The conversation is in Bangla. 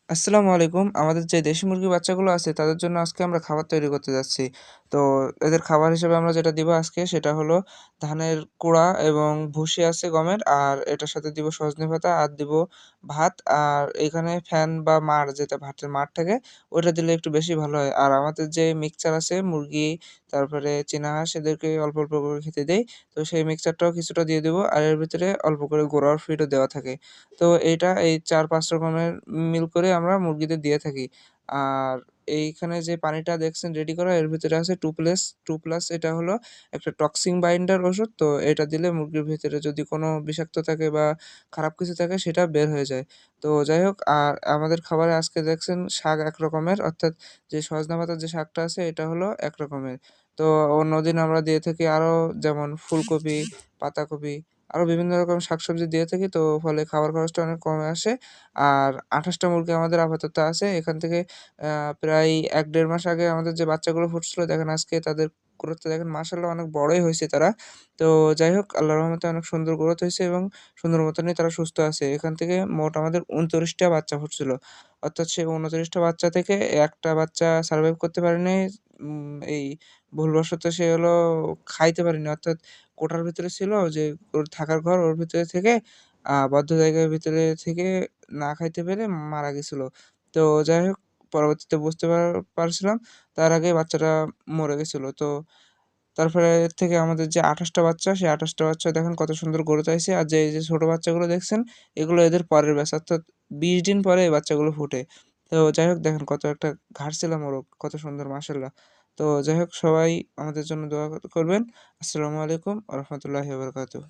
আসসালামু আলাইকুম। আমাদের যে দেশি মুরগির বাচ্চাগুলো আছে তাদের জন্য আজকে আমরা খাবার তৈরি করতে যাচ্ছি। তো এদের খাবার হিসেবে আমরা যেটা দিব আজকে সেটা হলো ধানের কুড়া এবং ভুসি আছে গমের। আর এটার সাথে দিব সজনে পাতা আর দিব ভাত। আর এখানে ফ্যান বা মাড় যেটা ভাতের মাড় থাকে ওইটা দিলে একটু বেশি ভালো হয়। আর আমাদের যে মিক্সচার আছে মুরগি, তারপরে চীনা হাঁস এদেরকে অল্প, অল্প করে খেতে দেই। তো সেই মিক্সচারটাও কিছুটা দিয়ে দিব। আর এর ভিতরে অল্প করে গুঁড়ার ফিডও দেওয়া থাকে। তো এই ৪-৫ রকমের মিল করে আমরা মুরগিদের দিয়ে থাকি। আর এইখানে যে পানিটা দেখছেন রেডি করা এর ভিতরে আছে 2 প্লাস এটা হলো একটা টক্সিন বাইন্ডার ওষুধ। তো এটা দিলে মুরগির ভিতরে যদি কোনো বিষাক্ত থাকে বা খারাপ কিছু থাকে সেটা বের হয়ে যায়। তো যাই হোক আর আমাদের খাবারে আজকে দেখছেন শাক এক রকমের অর্থাৎ যে সজনা পাতার যে শাকটা আছে এটা হলো এক রকমের। তো অন্যদিন আমরা দিয়ে থাকি আরো যেমন ফুলকপি, পাতাকপি আরো বিভিন্ন রকম শাকসবজি দিয়ে থাকি। তো ফলে খাবার খরচটা অনেক কমে আসে। আর ২৮ টা মুরগি আমাদের আপাতত আছে। এখান থেকে আ প্রায় ১-১.৫ মাস আগে আমাদের যে বাচ্চাগুলো ফুটছিল দেখেন আজকে তাদের গ্রোথ টা দেখেন মাশাআল্লাহ অনেক বড়ই হইছে তারা। তো যাই হোক আল্লাহর রহমতে অনেক সুন্দর গ্রোথ হইছে এবং সুন্দর মতনই তারা সুস্থ আছে। এখান থেকে মোট আমাদের ২৯ টা বাচ্চা ফুটছিল। অর্থাৎ সেই ২৯ টা বাচ্চা থেকে একটা বাচ্চা সারভাইভ করতে পারে নাই। এই ভুলবশত সে হলো খাইতে পারেনি। অর্থাৎ কোঠার ভিতরে ছিল যে ওর থাকার ঘর ওর ভিতরে থেকে বদ্ধ জায়গার ভিতরে থেকে না খাইতে পেরে মারা গেছিল। তো যাই হোক পরবর্তীতে বুঝতে পারছিলাম তার আগেই বাচ্চাটা মরে গেছিল। তো তারপরে এর থেকে আমাদের যে ২৮ টা বাচ্চা সেই ২৮ টা বাচ্চা দেখেন কত সুন্দর গ্রোথ আইছে। আর যে এই যে ছোট বাচ্চাগুলো দেখছেন এগুলো এদের পরের ব্যাচ অর্থাৎ ২০ দিন পরে এই বাচ্চাগুলো ফুটে। তো যাই হোক দেখেন কত একটা ঘাড়ছিলা মোরগ, কত সুন্দর মাশাআল্লাহ। তো যাই হোক সবাই আমাদের জন্য দোয়া করবেন। আসসালামু আলাইকুম ওয়া রাহমাতুল্লাহি ওয়া বারাকাতুহু।